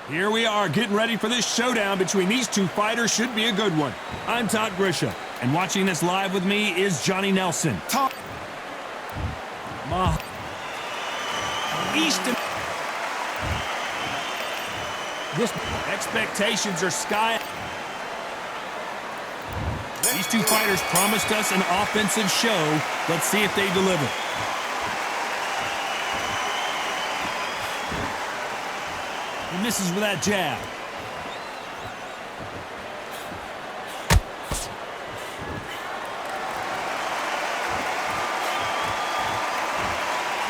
Here we are getting ready for this showdown between these two fighters. Should be a good one. I'm Todd Grisham, and watching this live with me is Johnny Nelson. Easton. This expectations are sky. These two fighters promised us an offensive show. Let's see if they deliver. He misses with that jab.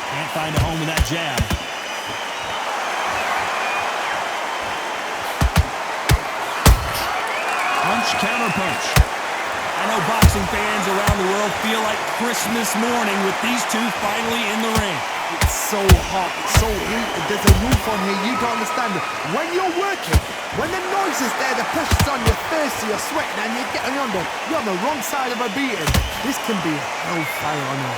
Can't find a home with that jab. Punch, counter punch. I know boxing fans around the world feel like Christmas morning with these two finally in the ring. It's so hot, it's so heated, there's a roof on here, you don't understand it. When you're working, when the noise is there, the pressure's on, you're thirsty, you're sweating, and you're getting under. You're on the wrong side of a beating. This can be hellfire on you.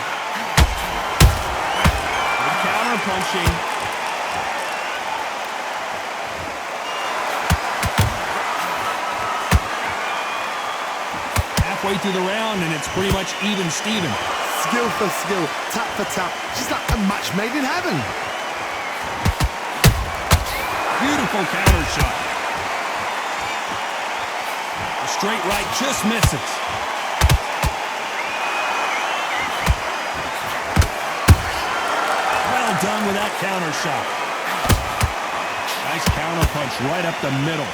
Good counter punching. Halfway through the round, and it's pretty much even Steven. Skill for skill, tap for tap. She's like a match made in heaven. Beautiful counter shot. The straight right just misses. Well done with that counter shot. Nice counter punch right up the middle.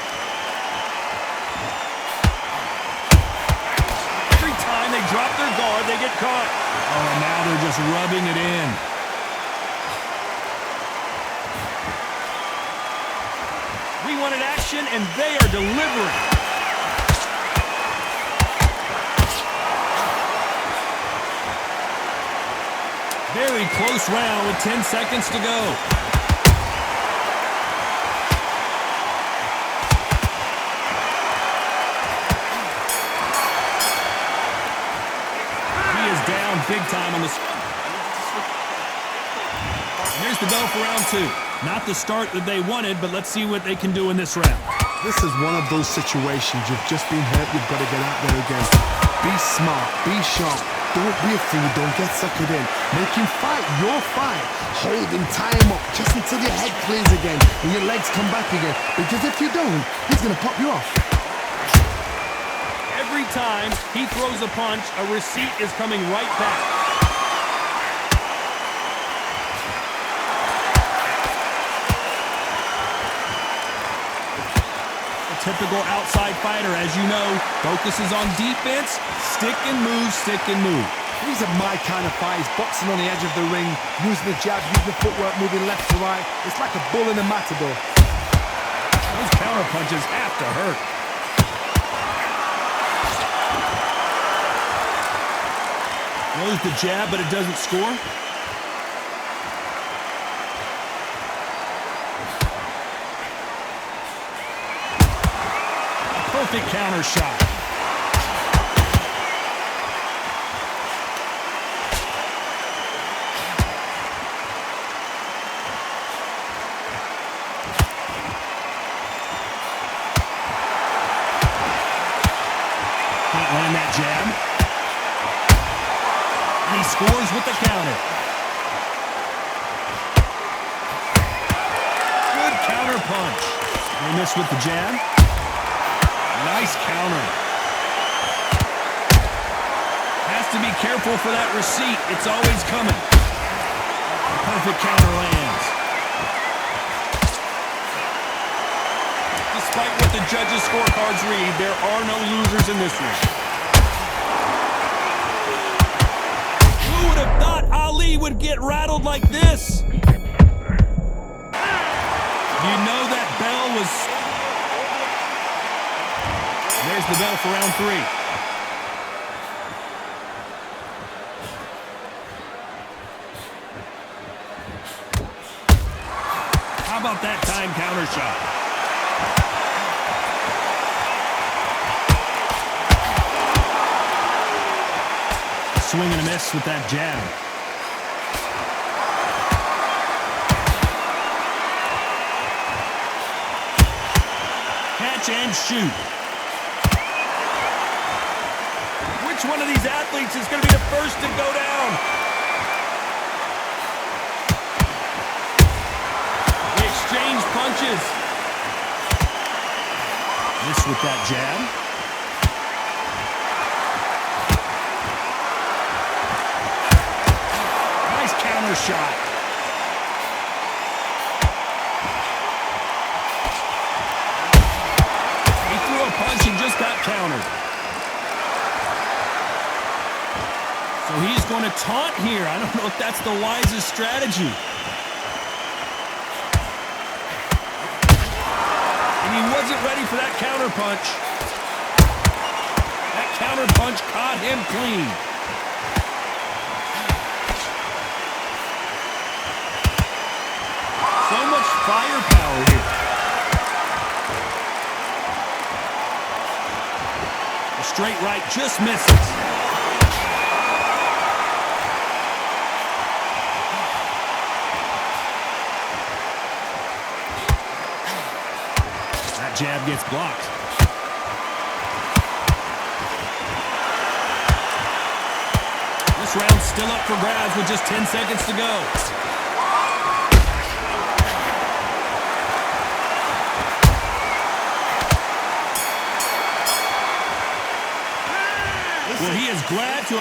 Every time they drop their guard, they get caught. Oh, and now they're just rubbing it in. We wanted action, and they are delivering. Very close round with 10 seconds to go. Down big time on the. Here's the bell for round two. Not the start that they wanted, but let's see what they can do in this round. This is one of those situations. You've just been hurt, you've got to get out there again. Be smart, be sharp. Don't be a fool, don't get suckered in. Make him fight your fight. Hold him, tie him up, just until your head clears again and your legs come back again. Because if you don't, he's going to pop you off. Every time he throws a punch, a receipt is coming right back. A typical outside fighter, as you know, focuses on defense, stick and move, stick and move. These are my kind of fights, boxing on the edge of the ring, using the jab, using the footwork, moving left to right. It's like a bull in a matador. Those counter punches have to hurt. Throws the jab, but it doesn't score. A perfect counter shot. Can't land that jab. He scores with the counter. Good counter punch. They miss with the jab. Nice counter. Has to be careful for that receipt. It's always coming. Perfect counter lands. Despite what the judges' scorecards read, there are no losers in this one. Who would have thought Ali would get rattled like this? You know that bell was... There's the bell for round three. How about that time counter shot? Swing and a miss with that jab. punch and shoot. Which one of these athletes is going to be the first to go down? They exchange punches. Miss with that jab. Nice counter shot. He threw a punch and just got countered. So he's going to taunt here. I don't know if that's the wisest strategy. And he wasn't ready for that counter punch. That counter punch caught him clean. So much firepower here. The straight right just misses. Jab gets blocked. This round's still up for grabs with just 10 seconds to go. Well, he is glad to...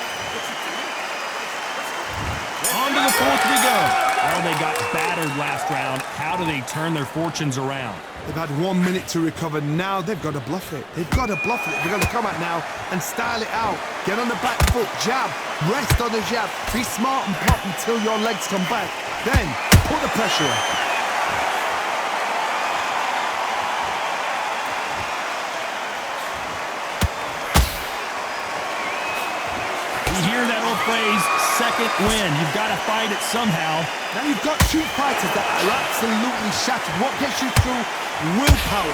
On to the fourth we go. Oh, they got battered last round. How do they turn their fortunes around? They've had 1 minute to recover. Now they've got to bluff it. They've got to bluff it. They've got to come out now and style it out. Get on the back foot, jab, rest on the jab. Be smart and pop until your legs come back. Then put the pressure on. You hear that old phrase, second win. You've got to fight it somehow. Now you've got two fighters that are absolutely shattered. What gets you through? Willpower.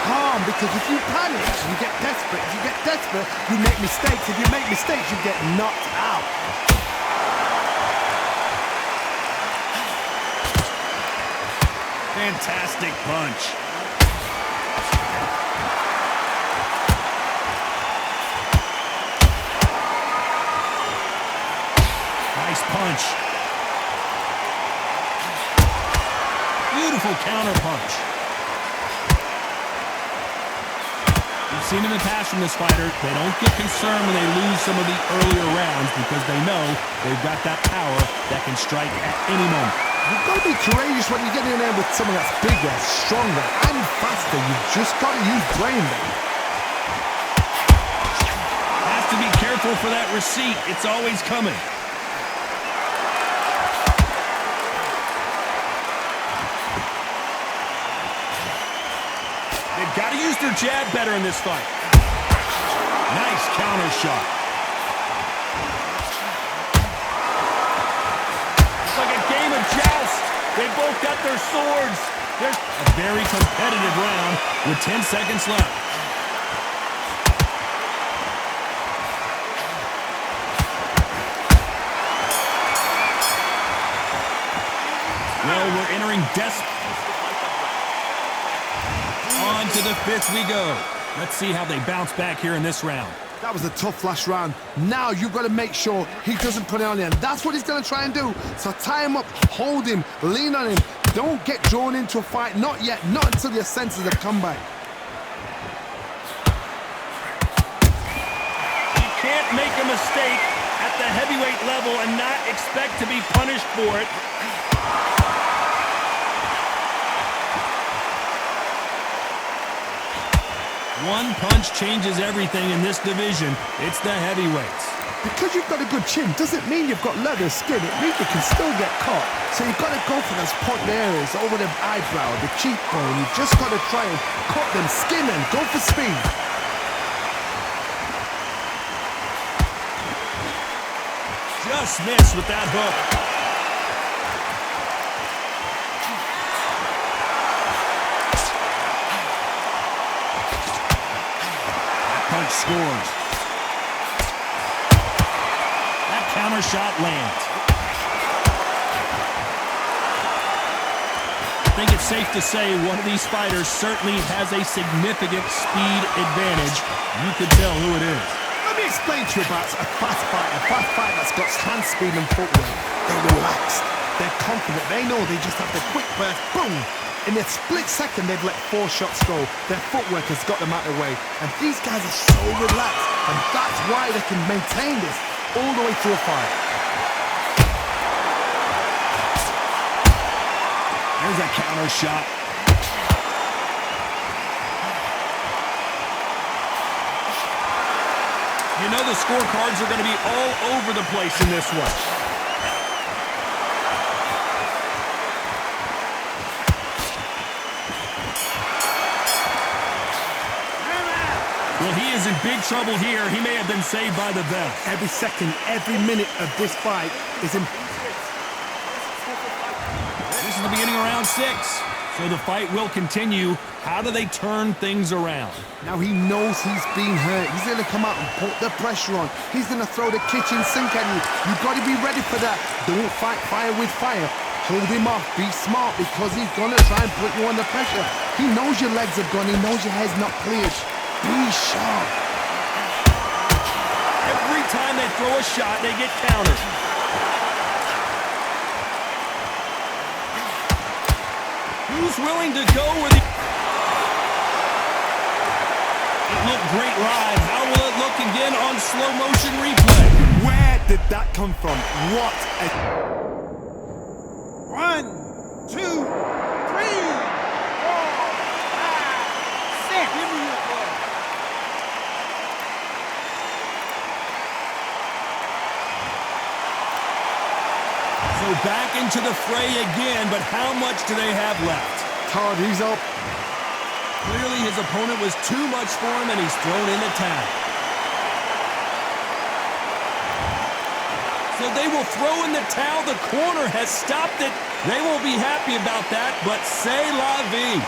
Calm, because if you panic, you get desperate. If you get desperate, you make mistakes. If you make mistakes, you get knocked out. Fantastic punch. Nice punch. Beautiful counter punch. We've seen in the past from this fighter, they don't get concerned when they lose some of the earlier rounds because they know they've got that power that can strike at any moment. You've got to be courageous when you get in there with someone that's bigger, stronger, and faster. You've just got to use brain there. Has to be careful for that receipt. It's always coming. They've got to use their jab better in this fight. Nice counter shot. It's like a game of joust. They both got their swords. There's a very competitive round with 10 seconds left. Well, we're entering desperate. On to the fifth we go. Let's see how they bounce back here in this round. That was a tough last round. Now you've got to make sure he doesn't put it on you. And that's what he's going to try and do. So tie him up, hold him, lean on him. Don't get drawn into a fight. Not yet. Not until your senses have come back. You can't make a mistake at the heavyweight level and not expect to be punished for it. One punch changes everything in this division. It's the heavyweights. Because you've got a good chin doesn't mean you've got leather skin. It means you can still get caught. So you've got to go for those point areas over the eyebrow, the cheekbone. You've just got to try and cut them, skin them, go for speed. Just missed with that hook. Punch scores. That counter shot lands. I think it's safe to say one of these fighters certainly has a significant speed advantage. You can tell who it is. Let me explain to you about a fast fighter that's got hand speed and footwork. They're relaxed, they're confident, they know they just have the quick burst, boom! In a split second, they've let 4 shots go. Their footwork has got them out of the way. And these guys are so relaxed, and that's why they can maintain this all the way through a fight. There's a counter shot. You know the scorecards are going to be all over the place in this one. Well, he is in big trouble here. He may have been saved by the bell. Every second, every minute of this fight is important. This is the beginning of round 6, so the fight will continue. How do they turn things around? Now he knows he's being hurt. He's going to come out and put the pressure on. He's going to throw the kitchen sink at you. You've got to be ready for that. Don't fight fire with fire. Hold him off. Be smart, because he's going to try and put you under pressure. He knows your legs have gone. He knows your head's not cleared. Be sharp. Every time they throw a shot, they get countered. Who's willing to go with it? It looked great live. How will it look again on slow motion replay? Where did that come from? What a... 1, 2, 3, 4, 5, 6. Give me your ball. So back into the fray again, but how much do they have left? Todd, he's up. Clearly his opponent was too much for him, and he's thrown in the towel. So they will throw in the towel. The corner has stopped it. They won't be happy about that, but c'est la vie.